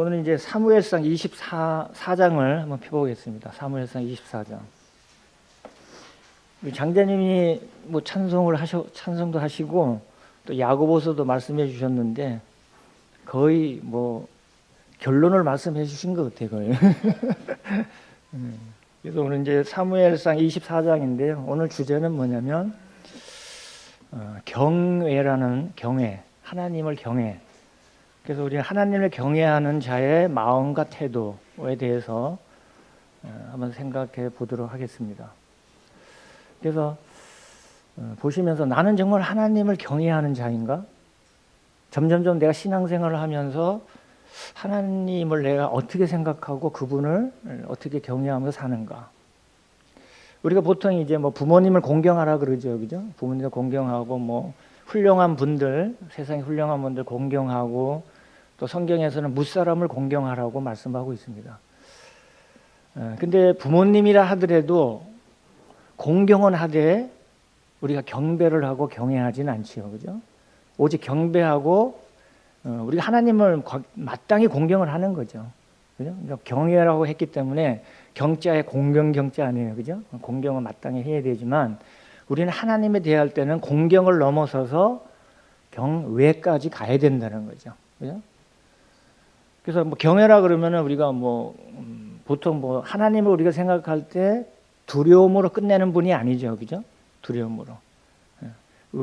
오늘 이제 사무엘상 24장을 한번 펴보겠습니다. 사무엘상 24장. 장자님이 뭐 찬송도 하시고 또 야고보서도 말씀해 주셨는데 거의 뭐 결론을 말씀해 주신 것 같아요. 거의. 그래서 오늘 이제 사무엘상 24장인데요. 오늘 주제는 뭐냐면 경외라는 경외, 하나님을 경외. 그래서 우리 하나님을 경외하는 자의 마음과 태도에 대해서 한번 생각해 보도록 하겠습니다. 그래서 보시면서 나는 정말 하나님을 경외하는 자인가? 점점점 내가 신앙생활을 하면서 하나님을 내가 어떻게 생각하고 그분을 어떻게 경외하면서 사는가? 우리가 보통 이제 뭐 부모님을 공경하라 그러죠, 그죠? 부모님을 공경하고 뭐 훌륭한 분들, 세상에 훌륭한 분들 공경하고 또 성경에서는 무사람을 공경하라고 말씀하고 있습니다. 근데 부모님이라 하더라도 공경은 하되 우리가 경배를 하고 경외하지는 않지요, 그죠? 오직 경배하고 우리가 하나님을 마땅히 공경을 하는 거죠, 그죠? 그러니까 경외라고 했기 때문에 경자에 공경 경자 아니에요, 그죠? 공경은 마땅히 해야 되지만 우리는 하나님에 대할 때는 공경을 넘어서서 경외까지 가야 된다는 거죠, 그죠? 그래서 뭐 경외라 그러면은 우리가 뭐 보통 뭐 하나님을 우리가 생각할 때 두려움으로 끝내는 분이 아니죠, 그죠? 두려움으로.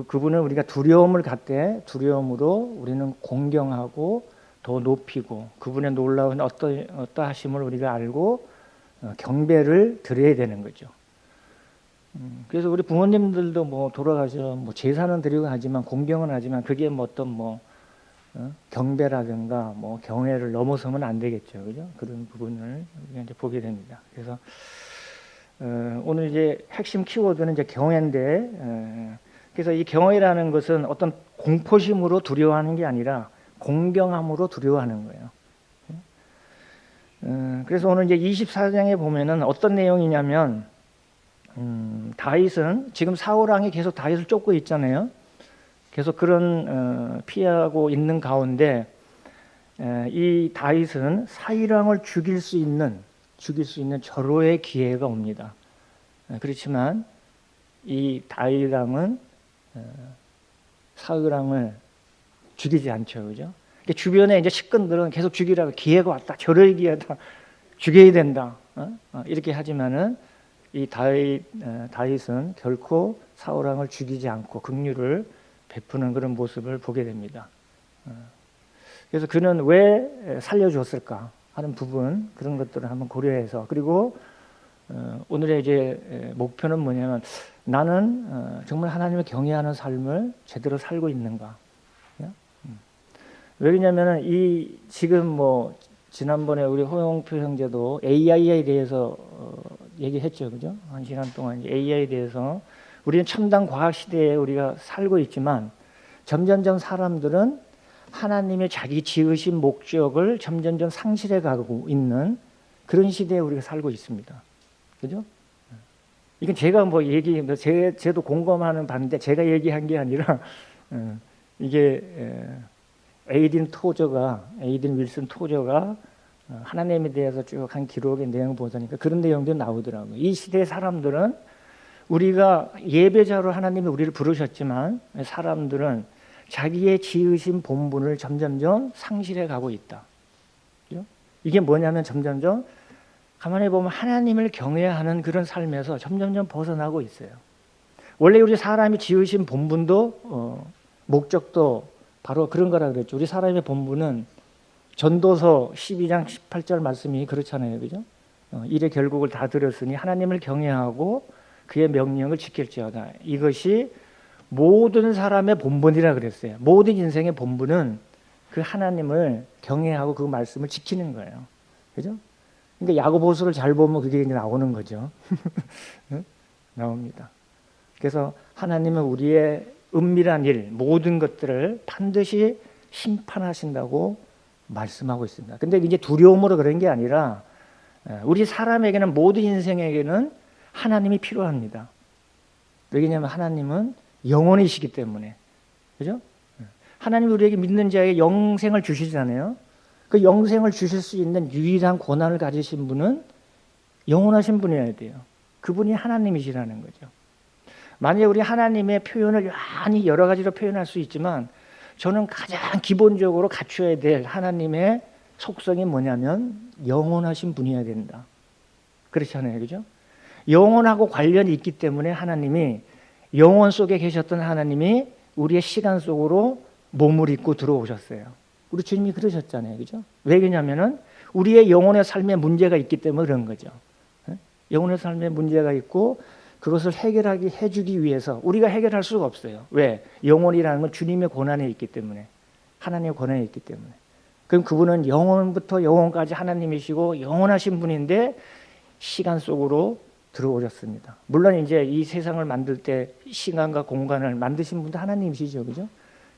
그분은 우리가 두려움을 갖되 두려움으로 우리는 공경하고 더 높이고 그분의 놀라운 어떠하심을 우리가 알고 경배를 드려야 되는 거죠. 그래서 우리 부모님들도 뭐 돌아가셔 뭐 제사는 드리고 하지만 공경은 하지만 그게 뭐 어떤 뭐 경배라든가 뭐 경외를 넘어서면 안 되겠죠, 그죠? 그런 부분을 우리가 이제 보게 됩니다. 그래서 오늘 이제 핵심 키워드는 이제 경외인데, 그래서 이 경외라는 것은 어떤 공포심으로 두려워하는 게 아니라 공경함으로 두려워하는 거예요. 그래서 오늘 이제 24장에 보면은 어떤 내용이냐면, 다윗은 지금 사울 왕이 계속 다윗을 쫓고 있잖아요. 계속 그런 피하고 있는 가운데 이 다윗은 사울 왕을 죽일 수 있는 절호의 기회가 옵니다. 그렇지만 이 다윗 왕은 사울 왕을 죽이지 않죠, 그죠? 주변에 이제 식근들은 계속 죽이라고 기회가 왔다, 절호의 기회다, 죽여야 된다, 이렇게 하지만은 이 다윗은 결코 사울 왕을 죽이지 않고 긍휼을 베푸는 그런 모습을 보게 됩니다. 그래서 그는 왜 살려줬을까 하는 부분, 그런 것들을 한번 고려해서, 그리고 오늘의 이제 목표는 뭐냐면 나는 정말 하나님을 경외하는 삶을 제대로 살고 있는가? 왜냐면은 이 지금 뭐 지난번에 우리 홍영표 형제도 AI에 대해서 얘기했죠, 그죠? 한 시간 동안 AI에 대해서 우리는 첨단 과학 시대에 우리가 살고 있지만 점점점 사람들은 하나님의 자기 지으신 목적을 점점점 상실해 가고 있는 그런 시대에 우리가 살고 있습니다. 그죠? 이건 제가 뭐 제도 공감하는 바인데 제가 얘기한 게 아니라 이게 에이딘 윌슨 토저가 하나님에 대해서 쭉 한 기록의 내용 보니까 그런 내용들이 나오더라고요. 이 시대의 사람들은 우리가 예배자로 하나님이 우리를 부르셨지만 사람들은 자기의 지으신 본분을 점점점 상실해 가고 있다. 그죠? 이게 뭐냐면 점점점 가만히 보면 하나님을 경외하는 그런 삶에서 점점점 벗어나고 있어요. 원래 우리 사람이 지으신 본분도 목적도 바로 그런 거라 그랬죠. 우리 사람의 본분은 전도서 12장 18절 말씀이 그렇잖아요, 그죠? 일의 결국을 다 들었으니 하나님을 경외하고 그의 명령을 지킬지어다. 이것이 모든 사람의 본분이라 그랬어요. 모든 인생의 본분은 그 하나님을 경외하고 그 말씀을 지키는 거예요, 그죠? 그러니까 야고보서를 잘 보면 그게 나오는 거죠. 나옵니다. 그래서 하나님은 우리의 은밀한 일, 모든 것들을 반드시 심판하신다고 말씀하고 있습니다. 근데 이제 두려움으로 그런 게 아니라 우리 사람에게는 모든 인생에게는 하나님이 필요합니다. 왜냐하면 하나님은 영원이시기 때문에, 그죠? 하나님이 우리에게 믿는 자에게 영생을 주시잖아요. 그 영생을 주실 수 있는 유일한 권한을 가지신 분은 영원하신 분이어야 돼요. 그분이 하나님이시라는 거죠. 만약에 우리 하나님의 표현을 많이 여러 가지로 표현할 수 있지만 저는 가장 기본적으로 갖춰야 될 하나님의 속성이 뭐냐면 영원하신 분이어야 된다. 그렇잖아요. 그죠? 영원하고 관련이 있기 때문에 하나님이 영원 속에 계셨던 하나님이 우리의 시간 속으로 몸을 입고 들어오셨어요. 우리 주님이 그러셨잖아요. 그죠? 왜 그러냐면은 우리의 영혼의 삶에 문제가 있기 때문에 그런 거죠. 영혼의 삶에 문제가 있고 그것을 해결하게 해주기 위해서 우리가 해결할 수가 없어요. 왜? 영혼이라는 건 주님의 권한에 있기 때문에, 하나님의 권한에 있기 때문에. 그럼 그분은 영원부터 영원까지 하나님이시고 영원하신 분인데 시간 속으로 들어오셨습니다. 물론 이제 이 세상을 만들 때 시간과 공간을 만드신 분도 하나님이시죠. 그죠?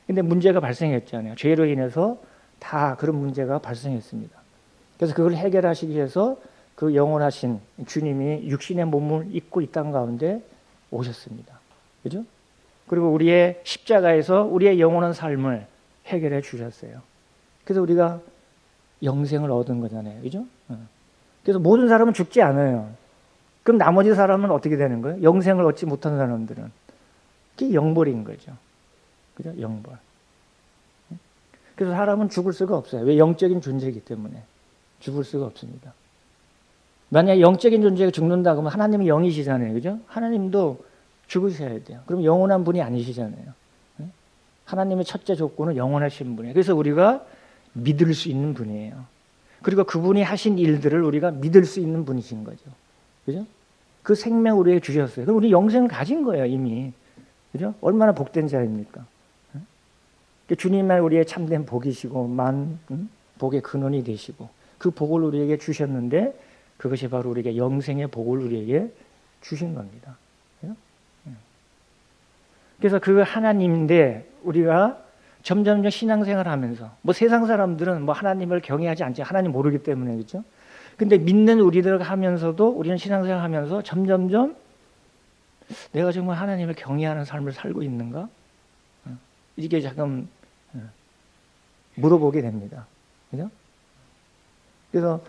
근데 문제가 발생했잖아요. 죄로 인해서 다 그런 문제가 발생했습니다. 그래서 그걸 해결하시기 위해서 그 영원하신 주님이 육신의 몸을 입고 이 땅 가운데 오셨습니다. 그죠? 그리고 우리의 십자가에서 우리의 영원한 삶을 해결해 주셨어요. 그래서 우리가 영생을 얻은 거잖아요. 그죠? 그래서 모든 사람은 죽지 않아요. 그럼 나머지 사람은 어떻게 되는 거예요? 영생을 얻지 못한 사람들은. 그게 영벌인 거죠. 그죠? 영벌. 그래서 사람은 죽을 수가 없어요. 왜? 영적인 존재이기 때문에. 죽을 수가 없습니다. 만약에 영적인 존재가 죽는다 그러면 하나님은 영이시잖아요. 그죠? 하나님도 죽으셔야 돼요. 그럼 영원한 분이 아니시잖아요. 하나님의 첫째 조건은 영원하신 분이에요. 그래서 우리가 믿을 수 있는 분이에요. 그리고 그분이 하신 일들을 우리가 믿을 수 있는 분이신 거죠. 그죠? 그 생명을 우리에게 주셨어요. 그럼 우리 영생을 가진 거예요, 이미. 그죠? 얼마나 복된 자입니까? 주님만 우리의 참된 복이시고, 복의 근원이 되시고, 그 복을 우리에게 주셨는데, 그것이 바로 우리에게 영생의 복을 우리에게 주신 겁니다. 그래서 그 하나님인데, 우리가 점점 신앙생활을 하면서, 뭐 세상 사람들은 뭐 하나님을 경외하지 않지, 하나님 모르기 때문에, 그죠? 근데 믿는 우리들 하면서도 우리는 신앙생활 하면서 점점점 내가 정말 하나님을 경외하는 삶을 살고 있는가? 이게 잠깐 물어보게 됩니다. 그죠? 그래서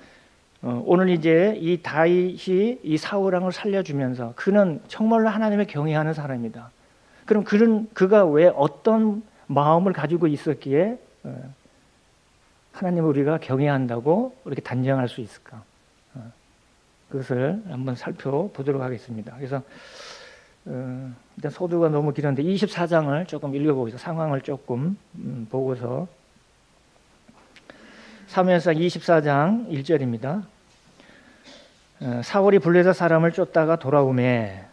오늘 이제 이 다윗이 이 사울 왕을 살려주면서 그는 정말로 하나님을 경외하는 사람이다. 그럼 그가 왜 어떤 마음을 가지고 있었기에 하나님을 우리가 경외한다고 이렇게 단정할 수 있을까? 그것을 한번 살펴보도록 하겠습니다. 그래서 일단 서두가 너무 길었는데 24장을 조금 읽어보겠습니다. 상황을 조금 보고서 사무엘상 24장 1절입니다. 사울이 블레셋 사람을 쫓다가 돌아오매.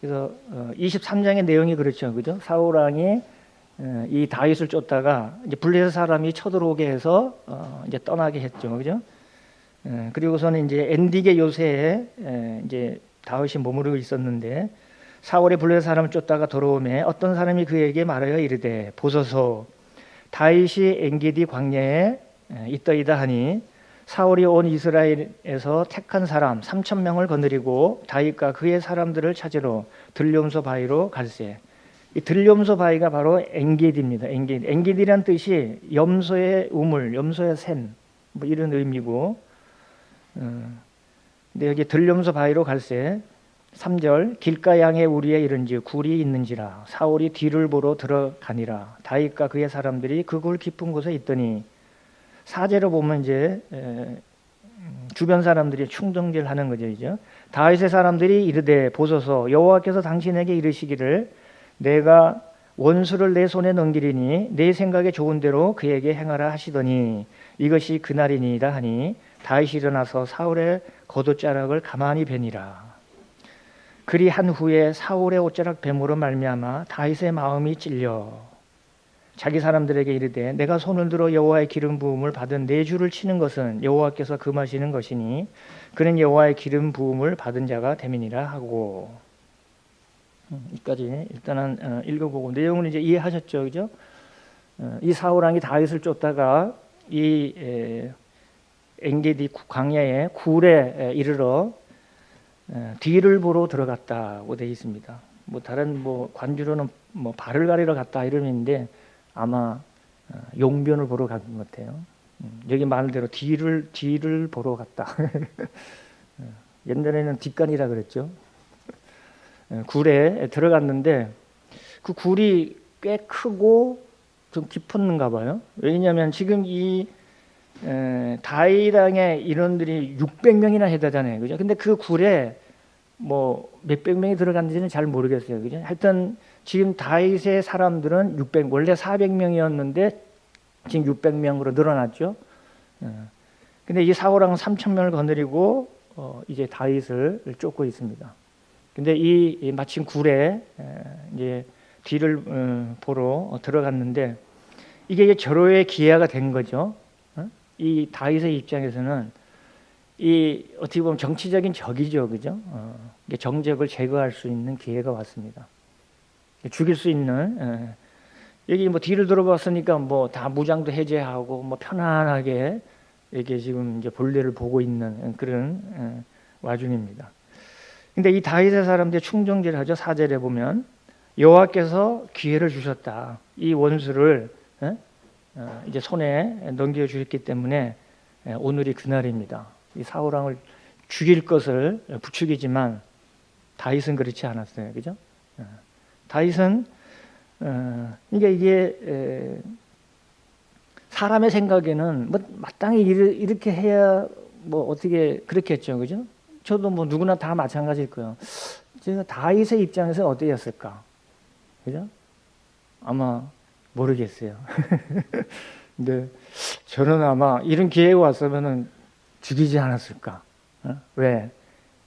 그래서 23장의 내용이 그렇죠, 그죠? 사울 왕이 이 다윗을 쫓다가 이제 블레셋 사람이 쳐들어오게 해서 이제 떠나게 했죠, 그죠? 그리고서는 이제 엔디게 요새에 이제 다윗이 머무르고 있었는데 사울이 블레셋 사람을 쫓다가 돌아오매 어떤 사람이 그에게 말하여 이르되 보소서 다윗이 엔게디 광야에 있더이다 하니 사울이 온 이스라엘에서 택한 사람 3,000명을 거느리고 다윗과 그의 사람들을 찾으러 들뇽소 바위로 갈새. 이 들뇽소 바위가 바로 엔게디입니다. 엔게디란 뜻이 염소의 우물, 염소의 샘, 뭐 이런 의미고. 근데 여기 들뇽소 바위로 갈새 3절 길가양에 우리의 이른즉 굴이 있는지라 사울이 뒤를 보러 들어가니라 다윗과 그의 사람들이 그 굴 깊은 곳에 있더니 4절로 보면 이제 주변 사람들이 충동질하는 거죠. 이제 다윗의 사람들이 이르되 보소서 여호와께서 당신에게 이르시기를 내가 원수를 내 손에 넘기리니 내 생각에 좋은 대로 그에게 행하라 하시더니 이것이 그날이니이다 하니 다윗이 일어나서 사울의 겉옷자락을 가만히 베니라. 그리 한 후에 사울의 옷자락 뱀으로 말미암아 다윗의 마음이 찔려 자기 사람들에게 이르되 내가 손을 들어 여호와의 기름 부음을 받은 내 주를 치는 것은 여호와께서 금하시는 것이니 그는 여호와의 기름 부음을 받은 자가 됨이니라 하고. 여기까지 일단은 읽어보고 내용을 이제 이해하셨죠, 그죠? 이 사울 왕이 다윗을 쫓다가 이 엔게디 광야의 굴에 이르러 뒤를 보러 들어갔다고 되어 있습니다. 뭐 다른 뭐 관주로는 뭐 발을 가리러 갔다 이런 의미인데 아마 용변을 보러 간 것 같아요. 여기 말대로 뒤를 보러 갔다. 옛날에는 뒷간이라 그랬죠. 굴에 들어갔는데 그 굴이 꽤 크고 좀 깊었는가 봐요. 왜냐하면 지금 이 다이랑의 인원들이 600명이나 해다잖아요, 그죠? 근데 그 굴에 뭐 몇백 명이 들어갔는지는 잘 모르겠어요, 그죠? 하여튼 지금 다윗의 사람들은 원래 400명이었는데 지금 600명으로 늘어났죠. 근데 이 사울왕은 3,000명을 거느리고 이제 다윗을 쫓고 있습니다. 근데 이 마침 굴에 이제 뒤를 보러 들어갔는데 이게 절호의 기회가 된 거죠. 이 다윗의 입장에서는 이 어떻게 보면 정치적인 적이죠, 그죠? 정적을 제거할 수 있는 기회가 왔습니다. 죽일 수 있는 여기 뭐 뒤를 돌아봤으니까 뭐 다 무장도 해제하고 뭐 편안하게 이렇게 지금 이제 볼일을 보고 있는 그런 와중입니다. 근데 이 다윗의 사람들이 충정질을 하죠. 4절에 보면 여호와께서 기회를 주셨다. 이 원수를 이제 손에 넘겨 주셨기 때문에 오늘이 그날입니다. 이 사울 왕을 죽일 것을 부추기지만 다윗은 그렇지 않았어요, 그죠? 다윗은 이게 사람의 생각에는 뭐 마땅히 이렇게 해야 뭐 어떻게 그렇게 했죠, 그죠? 저도 뭐 누구나 다 마찬가지일 거예요. 제가 다윗의 입장에서 어땠을까, 그죠? 아마 모르겠어요. 근데 저는 아마 이런 기회가 왔으면은 죽이지 않았을까? 왜?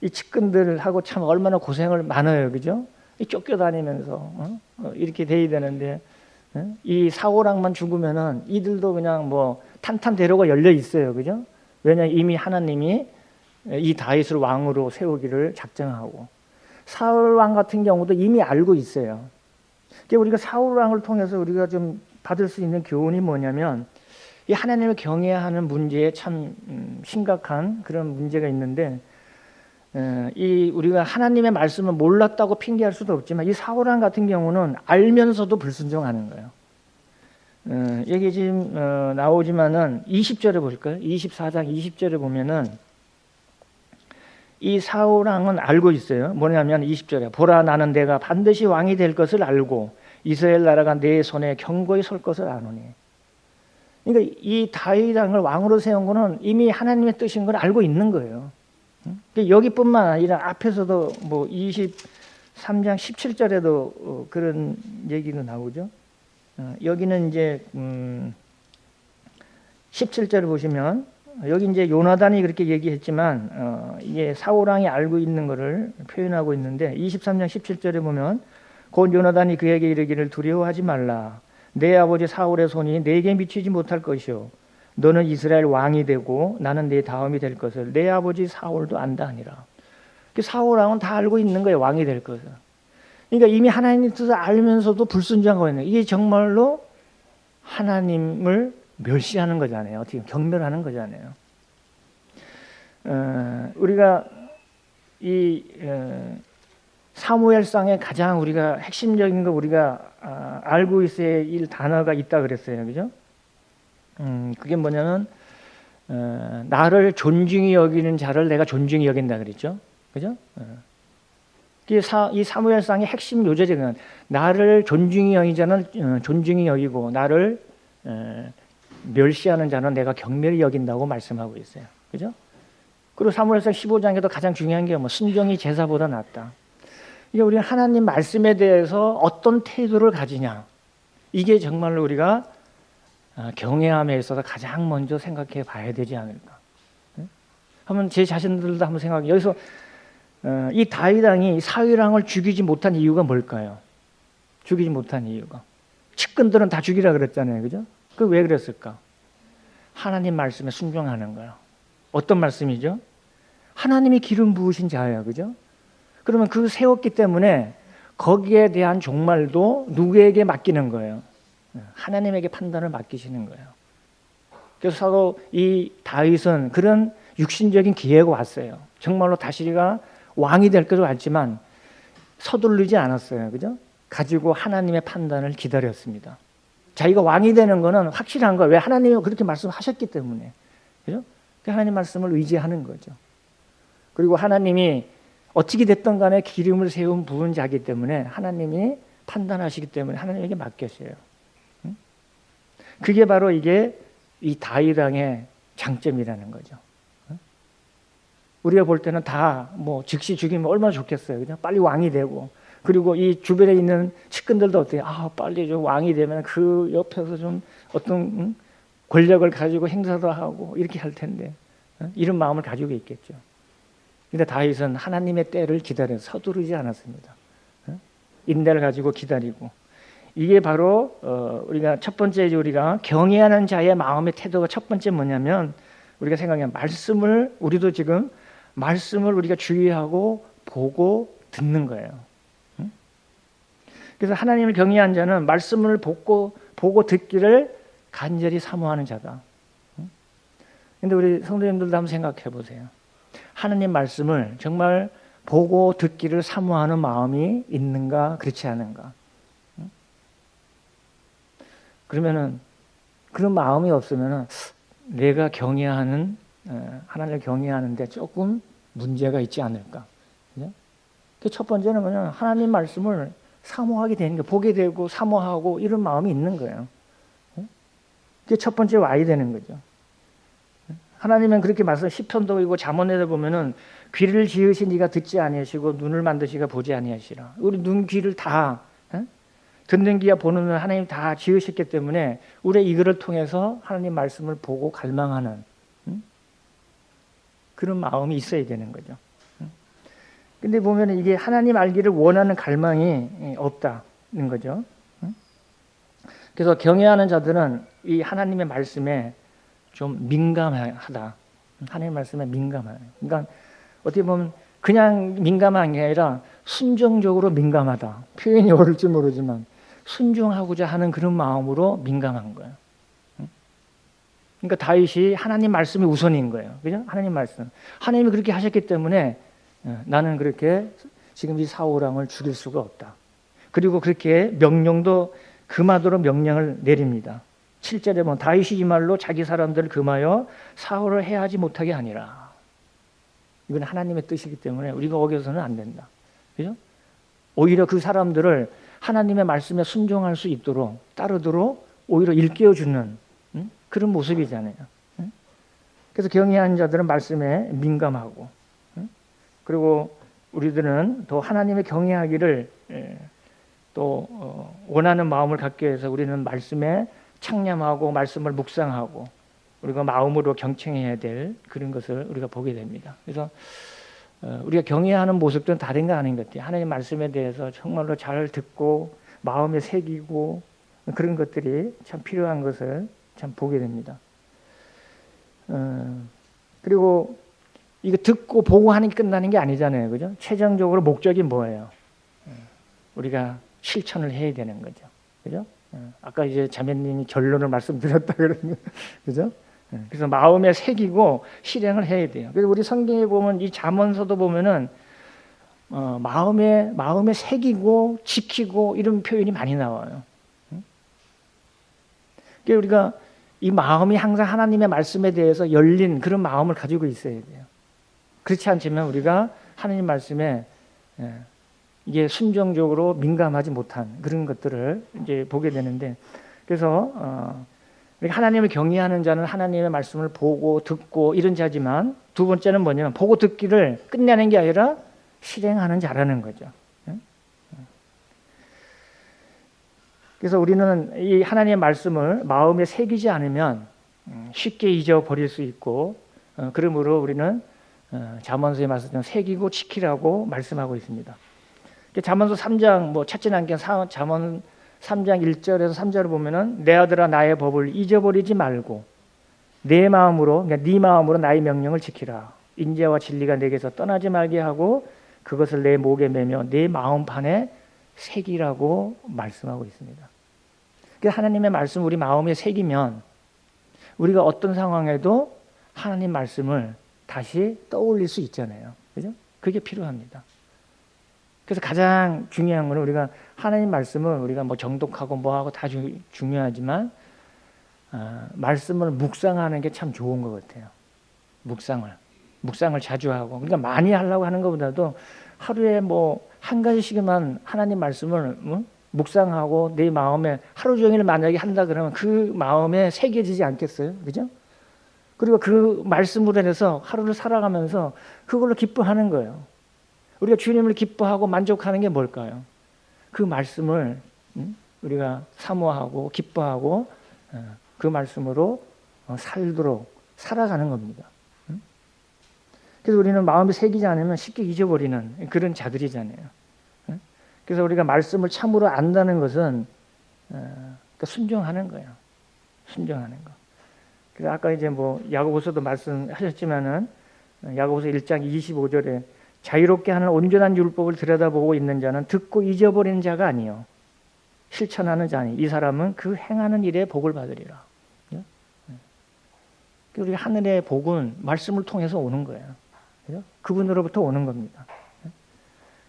이 측근들하고 참 얼마나 고생을 많아요, 그죠? 쫓겨다니면서 이렇게 돼야 되는데 이 사울왕만 죽으면은 이들도 그냥 뭐 탄탄대로가 열려 있어요, 그죠? 왜냐 이미 하나님이 이 다윗을 왕으로 세우기를 작정하고 사울 왕 같은 경우도 이미 알고 있어요. 그러니까 우리가 사울 왕을 통해서 우리가 좀 받을 수 있는 교훈이 뭐냐면 이 하나님을 경외하는 문제에 참 심각한 그런 문제가 있는데 이 우리가 하나님의 말씀을 몰랐다고 핑계할 수도 없지만 이 사울 왕 같은 경우는 알면서도 불순종하는 거예요. 여기 지금 나오지만은 20절에 볼까요? 24장 20절에 보면은 이 사울 왕은 알고 있어요. 뭐냐면 20절에 보라 나는 내가 반드시 왕이 될 것을 알고 이스라엘 나라가 내 손에 견고히 설 것을 아노니. 그러니까 이 다윗 왕을 왕으로 세운 거는 이미 하나님의 뜻인 걸 알고 있는 거예요. 여기뿐만 아니라 앞에서도 뭐 23장 17절에도 그런 얘기가 나오죠. 여기는 이제 17절을 보시면 여기 이제 요나단이 그렇게 얘기했지만 이게 사울 왕이 알고 있는 것을 표현하고 있는데 23장 17절에 보면 곧 요나단이 그에게 이르기를 두려워하지 말라. 내 아버지 사울의 손이 내게 미치지 못할 것이요 너는 이스라엘 왕이 되고 나는 내 다음이 될 것을 내 아버지 사울도 안다 하니라. 사울 왕은 다 알고 있는 거예요, 왕이 될 것을. 그러니까 이미 하나님의 뜻을 알면서도 불순종하고 있는, 이게 정말로 하나님을 멸시하는 거잖아요. 어떻게 경멸하는 거잖아요. 우리가 이 사무엘상에 가장 우리가 핵심적인 거 우리가 알고 있어야 할 단어가 있다 그랬어요, 그죠? 그게 뭐냐면 나를 존중히 여기는 자를 내가 존중히 여긴다 그랬죠, 그죠? 이 사무엘상의 핵심 요절은 나를 존중히 여기는 자는 존중히 여기고 나를 멸시하는 자는 내가 경멸히 여긴다고 말씀하고 있어요, 그죠? 그리고 사무엘상 15장에도 가장 중요한 게 뭐 순종이 제사보다 낫다. 이게 우리 하나님 말씀에 대해서 어떤 태도를 가지냐, 이게 정말로 우리가 경외함에 있어서 가장 먼저 생각해 봐야 되지 않을까. 한번 제 자신들도 한번 생각해. 여기서 이 다윗 왕이 사울 왕을 죽이지 못한 이유가 뭘까요? 죽이지 못한 이유가 측근들은 다 죽이라 그랬잖아요, 그죠? 그 왜 그랬을까? 하나님 말씀에 순종하는 거예요. 어떤 말씀이죠? 하나님이 기름 부으신 자예요, 그죠? 그러면 그 세웠기 때문에 거기에 대한 종말도 누구에게 맡기는 거예요? 하나님에게 판단을 맡기시는 거예요. 그래서 서로 이 다윗은 그런 육신적인 기회가 왔어요. 정말로 다시가 왕이 될 것을 알지만 서두르지 않았어요, 그죠? 가지고 하나님의 판단을 기다렸습니다. 자기가 왕이 되는 거는 확실한 거예요. 왜? 하나님이 그렇게 말씀하셨기 때문에. 그죠? 하나님 말씀을 의지하는 거죠. 그리고 하나님이 어떻게 됐든 간에 기름을 세운 부은 자기 때문에 하나님이 판단하시기 때문에 하나님에게 맡겼어요. 그게 바로 이게 이 다윗 왕의 장점이라는 거죠. 우리가 볼 때는 다 뭐 즉시 죽이면 얼마나 좋겠어요. 그냥 빨리 왕이 되고, 그리고 이 주변에 있는 측근들도 어때요? 빨리 좀 왕이 되면 그 옆에서 좀 어떤 권력을 가지고 행사도 하고 이렇게 할 텐데, 이런 마음을 가지고 있겠죠. 근데 다윗은 하나님의 때를 기다려 서두르지 않았습니다. 인내를 가지고 기다리고, 이게 바로 우리가 첫 번째, 우리가 경외하는 자의 마음의 태도가 첫 번째 뭐냐면, 우리가 생각하면 말씀을, 우리도 지금 말씀을 우리가 주의하고 보고 듣는 거예요. 그래서 하나님을 경외한 자는 말씀을 보고 듣기를 간절히 사모하는 자다. 근데 우리 성도님들도 한번 생각해 보세요. 하나님 말씀을 정말 보고 듣기를 사모하는 마음이 있는가, 그렇지 않은가? 그러면은 그런 마음이 없으면은 내가 경외하는, 하나님을 경외하는데 조금 문제가 있지 않을까? 그 첫 번째는 그냥 하나님 말씀을 사모하게 되는 거, 보게 되고 사모하고 이런 마음이 있는 거예요. 그게 첫 번째 와야 되는 거죠. 하나님은 그렇게 말씀, 시편도 이고 잠언에도 보면은 귀를 지으신 이가 듣지 아니하시고 눈을 만드시가 보지 아니하시라. 우리 눈 귀를 다, 듣는 귀와 보는 눈 하나님 다 지으셨기 때문에 우리 이거를 통해서 하나님 말씀을 보고 갈망하는 그런 마음이 있어야 되는 거죠. 근데 보면 이게 하나님 알기를 원하는 갈망이 없다는 거죠. 그래서 경외하는 자들은 이 하나님의 말씀에 좀 민감하다. 하나님 말씀에 민감해요. 그러니까 어떻게 보면 그냥 민감한 게 아니라 순종적으로 민감하다. 표현이 옳을지 모르지만 순종하고자 하는 그런 마음으로 민감한 거예요. 그러니까 다윗이 하나님 말씀이 우선인 거예요. 그죠? 하나님 말씀. 하나님이 그렇게 하셨기 때문에 나는 그렇게 지금 이 사울 왕을 죽일 수가 없다. 그리고 그렇게 명령도 금하도록 명령을 내립니다. 7절에 보면 다윗이 이 말로 자기 사람들을 금하여 사울을 해하지 못하게 하니라. 이건 하나님의 뜻이기 때문에 우리가 어겨서는 안 된다. 그죠? 오히려 그 사람들을 하나님의 말씀에 순종할 수 있도록 따르도록 오히려 일깨워주는 그런 모습이잖아요. 그래서 경외하는 자들은 말씀에 민감하고, 그리고 우리들은 또 하나님의 경외하기를 또 원하는 마음을 갖기 위해서 우리는 말씀에 창념하고 말씀을 묵상하고 우리가 마음으로 경청해야 될 그런 것을 우리가 보게 됩니다. 그래서 우리가 경외하는 모습들은 다른가 아닌 것 같아요. 하나님 말씀에 대해서 정말로 잘 듣고 마음에 새기고 그런 것들이 참 필요한 것을 참 보게 됩니다. 그리고 이거 듣고 보고 하는 게 끝나는 게 아니잖아요. 그죠? 최종적으로 목적이 뭐예요? 우리가 실천을 해야 되는 거죠. 그죠? 아까 이제 자매님이 결론을 말씀드렸다 그러면, 그죠? 그래서 마음에 새기고 실행을 해야 돼요. 그래서 우리 성경에 보면 이 잠언서도 보면은 마음에 새기고 지키고 이런 표현이 많이 나와요. 그러니까 우리가 이 마음이 항상 하나님의 말씀에 대해서 열린 그런 마음을 가지고 있어야 돼요. 그렇지 않지만 우리가 하나님 말씀에 이게 순종적으로 민감하지 못한 그런 것들을 이제 보게 되는데, 그래서 하나님을 경외하는 자는 하나님의 말씀을 보고 듣고 이런 자지만, 두 번째는 뭐냐면 보고 듣기를 끝내는 게 아니라 실행하는 자라는 거죠. 그래서 우리는 이 하나님의 말씀을 마음에 새기지 않으면 쉽게 잊어버릴 수 있고, 그러므로 우리는 잠언서의 말씀을 새기고 지키라고 말씀하고 있습니다. 잠언서 3장 뭐 찾진 않게 잠언 3장 1절에서 3절을 보면은 내 아들아 나의 법을 잊어버리지 말고 내 마음으로, 그러니까 네 마음으로 나의 명령을 지키라. 인자와 진리가 내게서 떠나지 말게 하고 그것을 내 목에 매며 내 마음판에 새기라고 말씀하고 있습니다. 하나님의 말씀 우리 마음에 새기면 우리가 어떤 상황에도 하나님 말씀을 다시 떠올릴 수 있잖아요. 그죠? 그게 필요합니다. 그래서 가장 중요한 거는 우리가 하나님 말씀을 우리가 뭐 정독하고 뭐하고 다 중요하지만 말씀을 묵상하는 게 참 좋은 것 같아요. 묵상을 자주 하고, 그러니까 많이 하려고 하는 것보다도 하루에 뭐 한 가지씩만 하나님 말씀을 묵상하고 내 마음에 하루 종일 만약에 한다 그러면 그 마음에 새겨지지 않겠어요? 그죠? 그리고 그 말씀으로 인해서 하루를 살아가면서 그걸로 기뻐하는 거예요. 우리가 주님을 기뻐하고 만족하는 게 뭘까요? 그 말씀을 우리가 사모하고 기뻐하고 그 말씀으로 살도록 살아가는 겁니다. 그래서 우리는 마음에 새기지 않으면 쉽게 잊어버리는 그런 자들이잖아요. 그래서 우리가 말씀을 참으로 안다는 것은 순종하는 거예요. 순종하는 거. 그래서 아까 이제 뭐 야고보서도 말씀하셨지만은 야고보서 1장 25절에 자유롭게 하는 온전한 율법을 들여다보고 있는 자는 듣고 잊어버리는 자가 아니요 실천하는 자니 이 사람은 그 행하는 일에 복을 받으리라. 우리 하늘의 복은 말씀을 통해서 오는 거예요. 그분으로부터 오는 겁니다.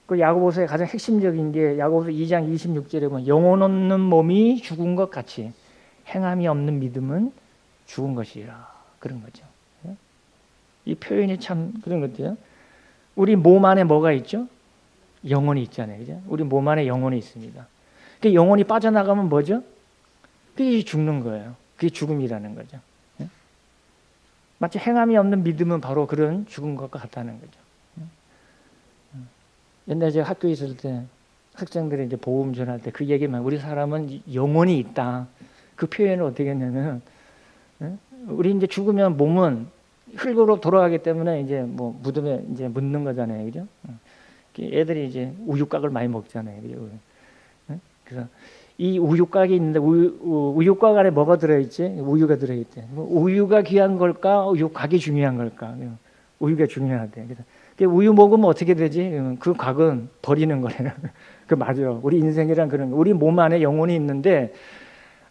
그 야고보서의 가장 핵심적인 게 야고보서 2장 26절에 보면 영혼 없는 몸이 죽은 것 같이 행함이 없는 믿음은 죽은 것이라 그런 거죠. 이 표현이 참 그런 것 같아요. 우리 몸 안에 뭐가 있죠? 영혼이 있잖아요. 그죠? 우리 몸 안에 영혼이 있습니다. 그 영혼이 빠져나가면 뭐죠? 그게 죽는 거예요. 그게 죽음이라는 거죠. 마치 행함이 없는 믿음은 바로 그런 죽은 것과 같다는 거죠. 옛날에 제가 학교에 있을 때 학생들이 이제 복음 전할 때 그 얘기만 우리 사람은 영혼이 있다. 그 표현을 어떻게 했냐면 우리 이제 죽으면 몸은 흙으로 돌아가기 때문에 이제 뭐 무덤에 이제 묻는 거잖아요. 그죠? 애들이 이제 우유곽을 많이 먹잖아요. 그죠? 그래서 이 우유곽이 있는데 우유곽 안에 뭐가 들어있지? 우유가 들어있대. 우유가 귀한 걸까? 우유곽이 중요한 걸까? 우유가 중요하대. 그래서 우유 먹으면 어떻게 되지? 그 곽은 버리는 거래요. 그 맞아. 우리 인생이란 그런 거. 우리 몸 안에 영혼이 있는데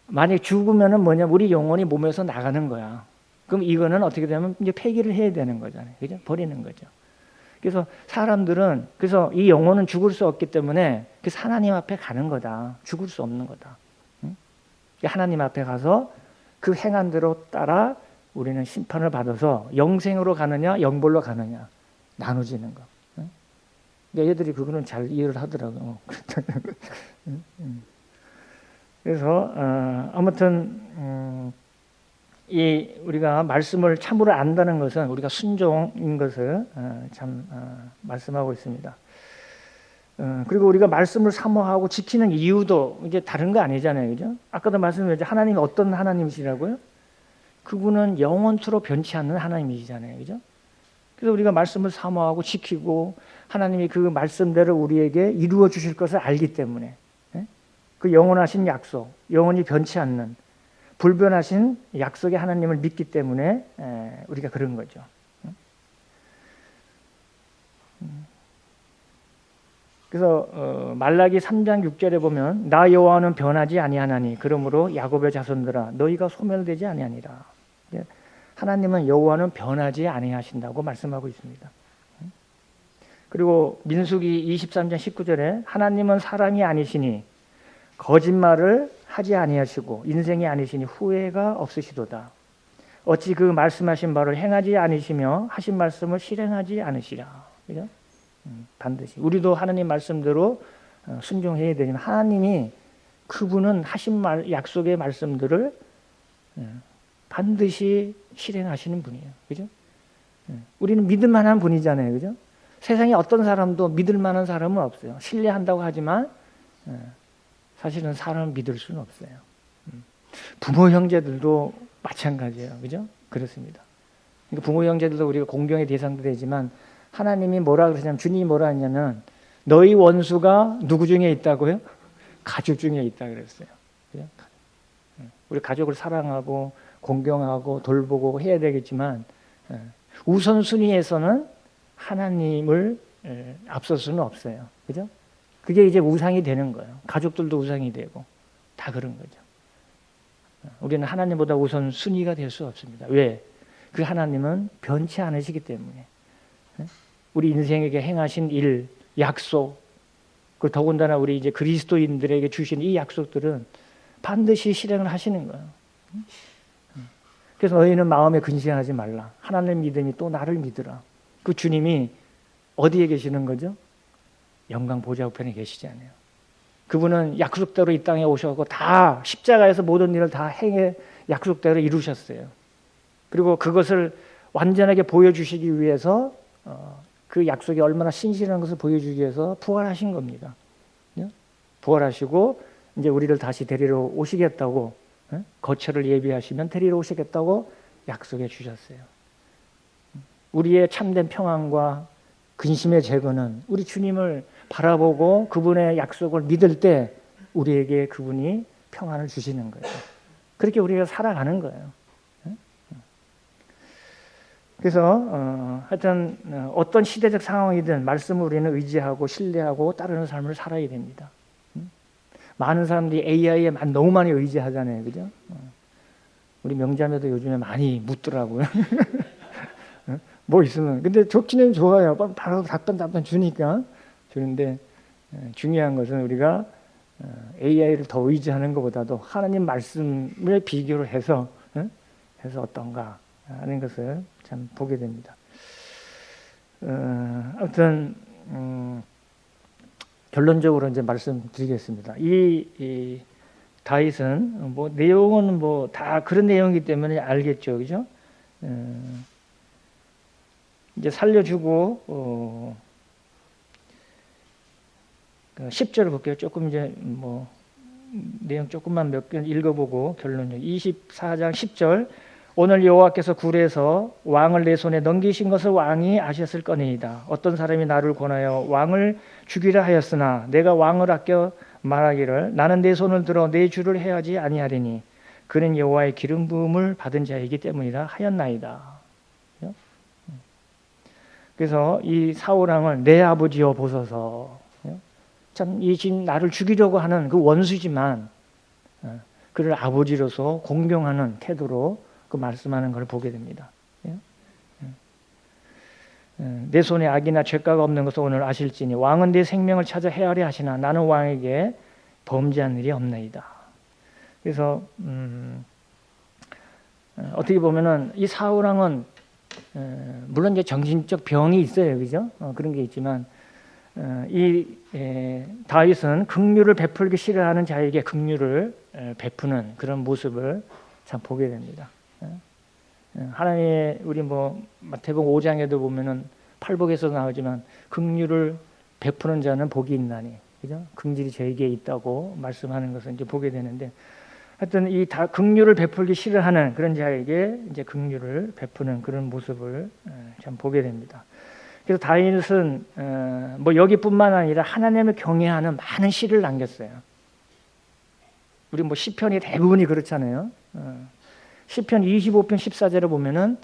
만약 죽으면은 뭐냐? 우리 영혼이 몸에서 나가는 거야. 그럼 이거는 어떻게 되면 이제 폐기를 해야 되는 거잖아요. 그죠? 버리는 거죠. 그래서 사람들은 그래서 이 영혼은 죽을 수 없기 때문에 그래서 하나님 앞에 가는 거다. 죽을 수 없는 거다. 응? 하나님 앞에 가서 그 행한 대로 따라 우리는 심판을 받아서 영생으로 가느냐 영벌로 가느냐 나눠지는 거. 응? 얘들이 그거는 잘 이해를 하더라고요. 그래서 아무튼 이 우리가 말씀을 참으로 안다는 것은 우리가 순종인 것을 말씀하고 있습니다. 그리고 우리가 말씀을 사모하고 지키는 이유도 이게 다른 거 아니잖아요, 그죠? 아까도 말씀드렸죠. 하나님이 어떤 하나님이시라고요? 그분은 영원토록 변치 않는 하나님이시잖아요, 그죠? 그래서 우리가 말씀을 사모하고 지키고 하나님이 그 말씀대로 우리에게 이루어 주실 것을 알기 때문에 그 영원하신 약속, 영원히 변치 않는 불변하신 약속의 하나님을 믿기 때문에 우리가 그런 거죠. 그래서 말라기 3장 6절에 보면 나 여호와는 변하지 아니하나니 그러므로 야곱의 자손들아 너희가 소멸되지 아니하니라. 하나님은 여호와는 변하지 아니하신다고 말씀하고 있습니다. 그리고 민수기 23장 19절에 하나님은 사람이 아니시니 거짓말을 하지 아니하시고 인생이 아니시니 후회가 없으시도다. 어찌 그 말씀하신 바를 행하지 않으시며 하신 말씀을 실행하지 않으시라. 그죠? 반드시 우리도 하나님 말씀대로 순종해야 되지만 하나님이 그분은 하신 약속의 말씀들을 반드시 실행하시는 분이에요. 그죠? 우리는 믿을 만한 분이잖아요. 그죠? 세상에 어떤 사람도 믿을 만한 사람은 없어요. 신뢰한다고 하지만 사실은 사람을 믿을 수는 없어요. 부모 형제들도 마찬가지예요. 그죠? 그렇습니다. 그러니까 부모 형제들도 우리가 공경의 대상도 되지만 하나님이 뭐라 그러냐면 주님이 뭐라 했냐면 너희 원수가 누구 중에 있다고요? 가족 중에 있다 그랬어요. 그죠? 우리 가족을 사랑하고 공경하고 돌보고 해야 되겠지만 우선순위에서는 하나님을 앞설 수는 없어요. 그죠? 그게 이제 우상이 되는 거예요. 가족들도 우상이 되고 다 그런 거죠. 우리는 하나님보다 우선순위가 될 수 없습니다. 왜? 그 하나님은 변치 않으시기 때문에 우리 인생에게 행하신 일, 약속 그리고 더군다나 우리 이제 그리스도인들에게 주신 이 약속들은 반드시 실행을 하시는 거예요. 그래서 너희는 마음에 근심하지 말라. 하나님 믿으니 또 나를 믿으라. 그 주님이 어디에 계시는 거죠? 영광 보좌 우편에 계시지 않아요. 그분은 약속대로 이 땅에 오셔서 다 십자가에서 모든 일을 다 행해 약속대로 이루셨어요. 그리고 그것을 완전하게 보여주시기 위해서 그 약속이 얼마나 신실한 것을 보여주기 위해서 부활하신 겁니다. 부활하시고 이제 우리를 다시 데리러 오시겠다고, 거처를 예비하시면 데리러 오시겠다고 약속해 주셨어요. 우리의 참된 평안과 근심의 제거는 우리 주님을 바라보고 그분의 약속을 믿을 때 우리에게 그분이 평안을 주시는 거예요. 그렇게 우리가 살아가는 거예요. 그래서 하여튼 어떤 시대적 상황이든 말씀을 우리는 의지하고 신뢰하고 따르는 삶을 살아야 됩니다. 많은 사람들이 AI에 너무 많이 의지하잖아요, 그죠? 우리 명자매도 요즘에 많이 묻더라고요. 뭐 있으면 근데 좋기는 좋아요. 바로 답변 주니까 주는데 중요한 것은 우리가 AI를 더 의지하는 것보다도 하나님 말씀을 비교를 해서 어떤가 하는 것을 참 보게 됩니다. 아무튼 결론적으로 이제 말씀드리겠습니다. 이 다윗은 뭐 내용은 뭐 다 그런 내용이기 때문에 알겠죠, 그죠? 이제 살려주고 10절을 볼게요. 조금 이제 뭐 내용 조금만 몇 개 읽어보고 결론요. 24장 10절. 오늘 여호와께서 굴에서 왕을 내 손에 넘기신 것을 왕이 아셨을 거니이다. 어떤 사람이 나를 권하여 왕을 죽이라 하였으나 내가 왕을 아껴 말하기를 나는 내 손을 들어 내 주를 해하지 아니하리니 그는 여호와의 기름 부음을 받은 자이기 때문이라 하였나이다. 그래서 이 사울 왕을 내 아버지여 보소서. 참 이 지금 나를 죽이려고 하는 그 원수지만 그를 아버지로서 공경하는 태도로 그 말씀하는 걸 보게 됩니다. 내 손에 악이나 죄가가 없는 것을 오늘 아실지니 왕은 내 생명을 찾아 헤아려 하시나 나는 왕에게 범죄한 일이 없나이다. 그래서 어떻게 보면은 이 사울 왕은 물론 이제 정신적 병이 있어요, 그죠? 그런 게 있지만 이 다윗은 긍휼을 베풀기 싫어하는 자에게 긍휼을 베푸는 그런 모습을 참 보게 됩니다. 하나님의 우리 뭐 마태복음 5장에도 보면은 팔복에서 나오지만 긍휼을 베푸는 자는 복이 있나니, 그죠? 긍휼이 저에게 있다고 말씀하는 것을 이제 보게 되는데, 하여튼 이 다 긍휼을 베풀기 싫어하는 그런 자에게 이제 긍휼을 베푸는 그런 모습을 참 보게 됩니다. 그래서 다윗은 뭐 여기뿐만 아니라 하나님을 경외하는 많은 시를 남겼어요. 우리 뭐 시편이 대부분이 그렇잖아요. 시편 25편 14절에 보면은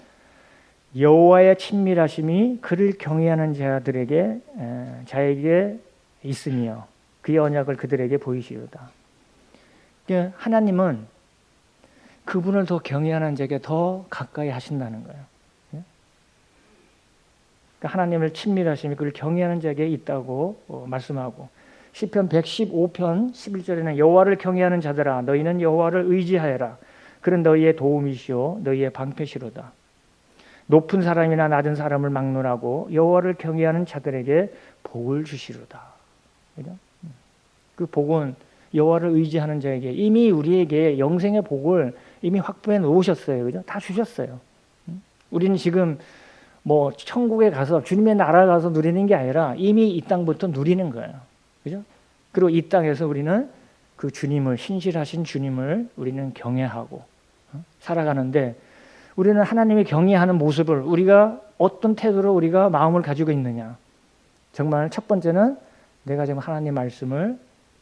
여호와의 친밀하심이 그를 경외하는 자에게 있으며 그의 언약을 그들에게 보이시로다. 하나님은 그분을 더 경외하는 자에게 더 가까이 하신다는 거예요. 하나님을 친밀하심이 그를 경외하는 자에게 있다고 말씀하고, 시편 115편 11절에는 여호와를 경외하는 자들아 너희는 여호와를 의지하여라. 그는 너희의 도움이시오 너희의 방패시로다. 높은 사람이나 낮은 사람을 막론하고 여호와를 경외하는 자들에게 복을 주시로다. 그죠? 그 복은 여호와를 의지하는 자에게 이미 우리에게 영생의 복을 이미 확보해 놓으셨어요. 그죠? 다 주셨어요. 우리는 지금 뭐 천국에 가서 주님의 나라 가서 누리는 게 아니라 이미 이 땅부터 누리는 거예요. 그죠? 그리고 이 땅에서 우리는 그 주님을, 신실하신 주님을 우리는 경외하고 살아가는데, 우리는 하나님이 경외하는 모습을 우리가 어떤 태도로 우리가 마음을 가지고 있느냐. 정말 첫 번째는 내가 지금 하나님 말씀을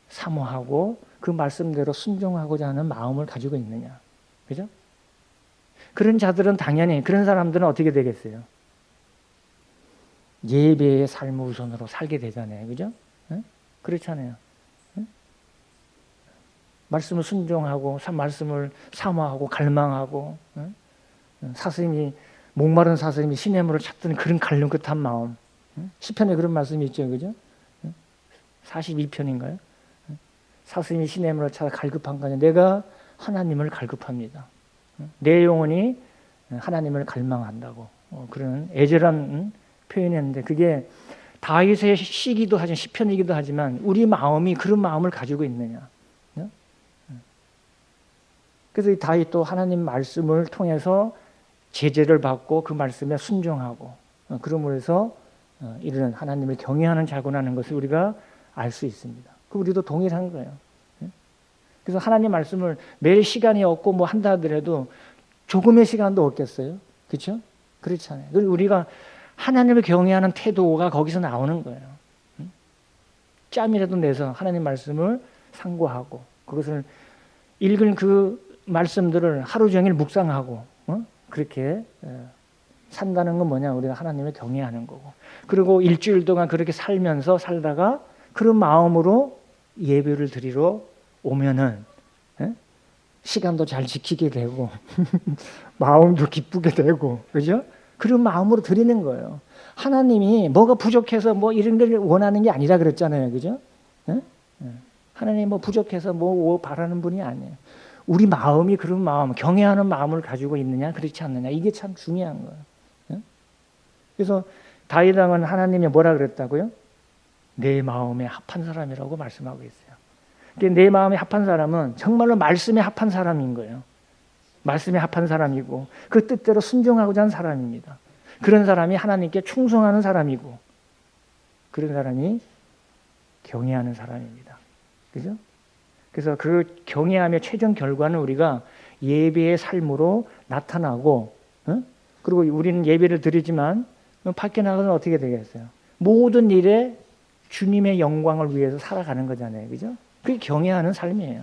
사모하고 그 말씀대로 순종하고자 하는 마음을 가지고 있느냐. 그죠? 그런 자들은 당연히, 그런 사람들은 어떻게 되겠어요? 예배의 삶 우선으로 살게 되잖아요. 그죠? 그렇잖아요. 말씀을 순종하고 말씀을 사모하고 갈망하고 사스님이 목마른 사스님이 시냇물을 찾던 그런 갈망 끝한 마음. 시편에 그런 말씀이 있죠. 그죠? 42편인가요? 사슴이 시냇물을 찾아 갈급한 거냐. 내가 하나님을 갈급합니다. 내 영혼이 하나님을 갈망한다고 그런 애절한 표현이었는데 그게 다윗의 시기도 하지만 시편이기도 하지만 우리 마음이 그런 마음을 가지고 있느냐. 그래서 이 다윗도 하나님 말씀을 통해서 제재를 받고 그 말씀에 순종하고 그러므로 해서 이런 하나님을 경외하는 자구나는 것을 우리가 알 수 있습니다. 그 우리도 동일한 거예요. 그래서 하나님 말씀을 매일 시간이 없고 뭐 한다 하더라도 조금의 시간도 없겠어요? 그렇죠? 그렇잖아요. 우리가 하나님을 경외하는 태도가 거기서 나오는 거예요. 짬이라도 내서 하나님 말씀을 상고하고 그것을 읽은 그 말씀들을 하루 종일 묵상하고 그렇게 산다는 건 뭐냐? 우리가 하나님을 경외하는 거고 그리고 일주일 동안 그렇게 살면서 살다가 그런 마음으로 예배를 드리러 오면은 시간도 잘 지키게 되고 마음도 기쁘게 되고 그죠? 그런 마음으로 드리는 거예요. 하나님이 뭐가 부족해서 뭐 이런 걸 원하는 게 아니라 그랬잖아요. 그죠? 하나님이 뭐 부족해서 뭐 바라는 분이 아니에요. 우리 마음이 그런 마음, 경외하는 마음을 가지고 있느냐 그렇지 않느냐 이게 참 중요한 거예요. 그래서 다윗 왕은 하나님이 뭐라 그랬다고요? 내 마음에 합한 사람이라고 말씀하고 있어요. 내 마음에 합한 사람은 정말로 말씀에 합한 사람인 거예요. 말씀에 합한 사람이고 그 뜻대로 순종하고자 하는 사람입니다. 그런 사람이 하나님께 충성하는 사람이고 그런 사람이 경외하는 사람입니다. 그죠? 그래서 그 경외함의 최종 결과는 우리가 예배의 삶으로 나타나고 그리고 우리는 예배를 드리지만 밖에 나가서는 어떻게 되겠어요? 모든 일에 주님의 영광을 위해서 살아가는 거잖아요. 그죠? 그게 경외하는 삶이에요.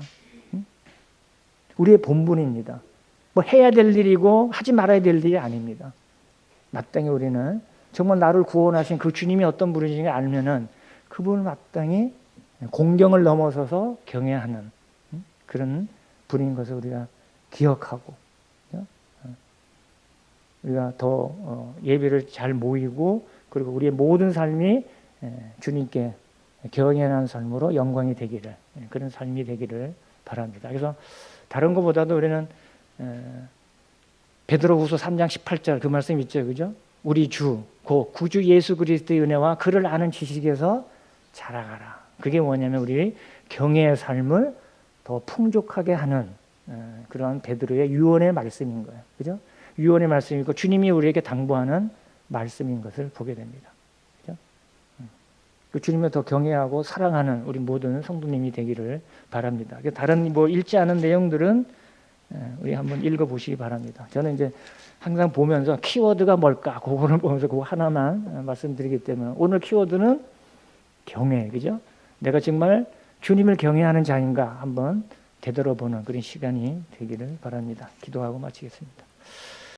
우리의 본분입니다. 뭐 해야 될 일이고 하지 말아야 될 일이 아닙니다. 마땅히 우리는 정말 나를 구원하신 그 주님이 어떤 분이신지 알면은 그분을 마땅히 공경을 넘어서서 경외하는 그런 분인 것을 우리가 기억하고 우리가 더 예배를 잘 모이고 그리고 우리의 모든 삶이 주님께 경외하는 삶으로 영광이 되기를 그런 삶이 되기를 바랍니다. 그래서 다른 것보다도 우리는 베드로후서 3장 18절 그 말씀 있죠, 그죠? 우리 주, 곧 구주 예수 그리스도의 은혜와 그를 아는 지식에서 자라가라. 그게 뭐냐면 우리 경외의 삶을 더 풍족하게 하는 그러한 베드로의 유언의 말씀인 거예요, 그죠? 유언의 말씀이고 주님이 우리에게 당부하는 말씀인 것을 보게 됩니다. 그 주님을 더 경외하고 사랑하는 우리 모든 성도님이 되기를 바랍니다. 다른 뭐 읽지 않은 내용들은 우리 한번 읽어보시기 바랍니다. 저는 이제 항상 보면서 키워드가 뭘까 그거를 보면서 그거 하나만 말씀드리기 때문에 오늘 키워드는 경외, 그죠? 내가 정말 주님을 경외하는 자인가 한번 되돌아보는 그런 시간이 되기를 바랍니다. 기도하고 마치겠습니다.